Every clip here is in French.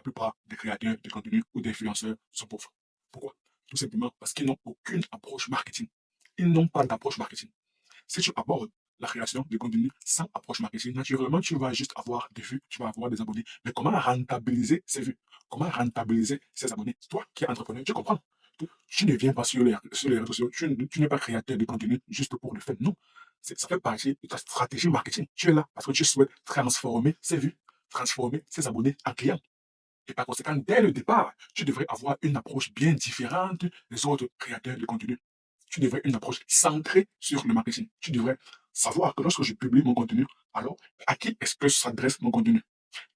plupart des créateurs de contenu ou d'influenceurs sont pauvres. Pourquoi? Tout simplement parce qu'ils n'ont aucune approche marketing. Ils n'ont pas d'approche marketing. Si tu abordes la création de contenu sans approche marketing, naturellement, tu vas juste avoir des vues, tu vas avoir des abonnés. Mais comment rentabiliser ces vues? Comment rentabiliser ces abonnés? Toi qui es entrepreneur, tu comprends? Tu ne viens pas sur les réseaux sociaux, tu n'es pas créateur de contenu juste pour le faire. Non, ça fait partie de ta stratégie marketing. Tu es là parce que tu souhaites transformer ces vues, transformer ces abonnés en clients. Et par conséquent, dès le départ, tu devrais avoir une approche bien différente des autres créateurs de contenu. Tu devrais une approche centrée sur le marketing. Tu devrais savoir que lorsque je publie mon contenu, alors à qui est-ce que s'adresse mon contenu?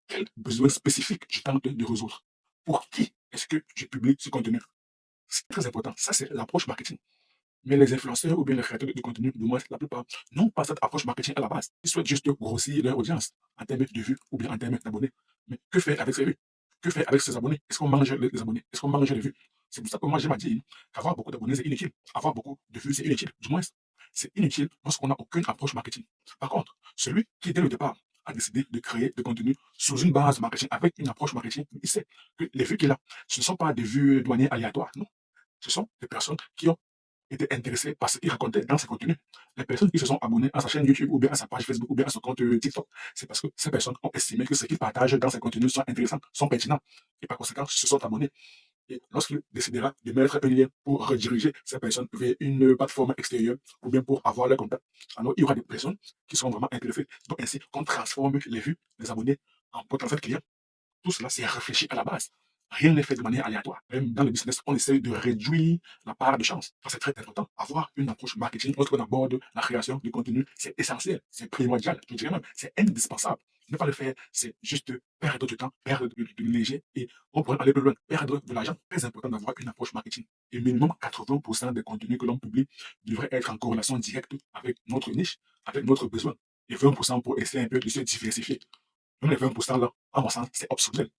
Quels besoins spécifiques je tente de résoudre? Pour qui est-ce que je publie ce contenu? C'est très important. Ça, c'est l'approche marketing. Mais les influenceurs ou bien les créateurs de contenu, du moins la plupart, n'ont pas cette approche marketing à la base. Ils souhaitent juste grossir leur audience en termes de vues ou bien en termes d'abonnés. Mais que faire avec ces vues? Que faire avec ces abonnés? Est-ce qu'on mange les abonnés? Est-ce qu'on mange les vues? C'est pour ça que moi, j'aime à dire qu'avoir beaucoup d'abonnés, c'est inutile. Avoir beaucoup de vues, c'est inutile. Du moins, c'est inutile lorsqu'on n'a aucune approche marketing. Par contre, celui qui, dès le départ, a décidé de créer du contenu sous une base marketing, avec une approche marketing, il sait que les vues qu'il a, ce ne sont pas des vues douanières aléatoires. Non, ce sont des personnes qui ont été intéressés par ce qu'il racontait dans ses contenus. Les personnes qui se sont abonnées à sa chaîne YouTube ou bien à sa page Facebook ou bien à son compte TikTok, c'est parce que ces personnes ont estimé que ce qu'il partage dans ses contenus sont intéressants, sont pertinents et par conséquent se sont abonnés. Et lorsqu'il décidera de mettre un lien pour rediriger ces personnes vers une plateforme extérieure ou bien pour avoir leur contact, alors il y aura des personnes qui seront vraiment intéressées. Donc ainsi qu'on transforme les vues des abonnés en potentiels clients. Tout cela, c'est réfléchi à la base. Rien n'est fait de manière aléatoire. Même dans le business, on essaie de réduire la part de chance. Ça, c'est très important. Avoir une approche marketing lorsqu'on aborde la création de contenu, c'est essentiel, c'est primordial. Je dirais même, c'est indispensable. Ne pas le faire, c'est juste perdre du temps, perdre de l'énergie et on pourrait aller plus loin, perdre de l'argent. Très important d'avoir une approche marketing. Et minimum 80% des contenus que l'on publie devraient être en corrélation directe avec notre niche, avec notre besoin. Et 20% pour essayer un peu de se diversifier. Même les 20% là, à mon sens, c'est optionnel.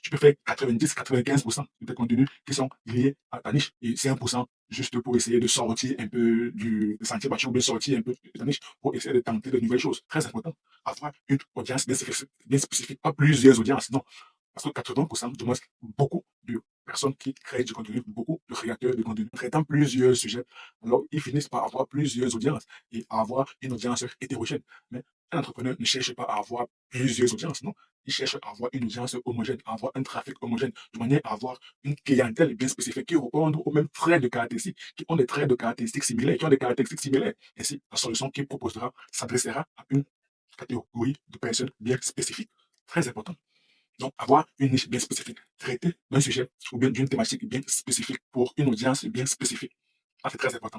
Tu peux faire 90-95% de tes contenus qui sont liés à ta niche et 5% juste pour essayer de sortir un peu du sentier battu ou bien sortir un peu de ta niche pour essayer de tenter de nouvelles choses. Très important. Avoir une audience bien spécifique, pas plusieurs audiences, non. Parce que 80%, du moins, beaucoup de personnes qui créent du contenu, beaucoup de créateurs de contenu traitant plusieurs sujets, alors ils finissent par avoir plusieurs audiences et avoir une audience hétérogène. Mais un entrepreneur ne cherche pas à avoir plusieurs audiences, non. Il cherche à avoir une audience homogène, à avoir un trafic homogène, de manière à avoir une clientèle bien spécifique qui répond aux mêmes traits de caractéristiques, qui ont des traits de caractéristiques similaires, qui ont des caractéristiques similaires. Ainsi, la solution qu'il proposera s'adressera à une catégorie de personnes bien spécifiques. Très important. Donc, avoir une niche bien spécifique, traiter d'un sujet ou bien d'une thématique bien spécifique pour une audience bien spécifique. Ça, c'est très important.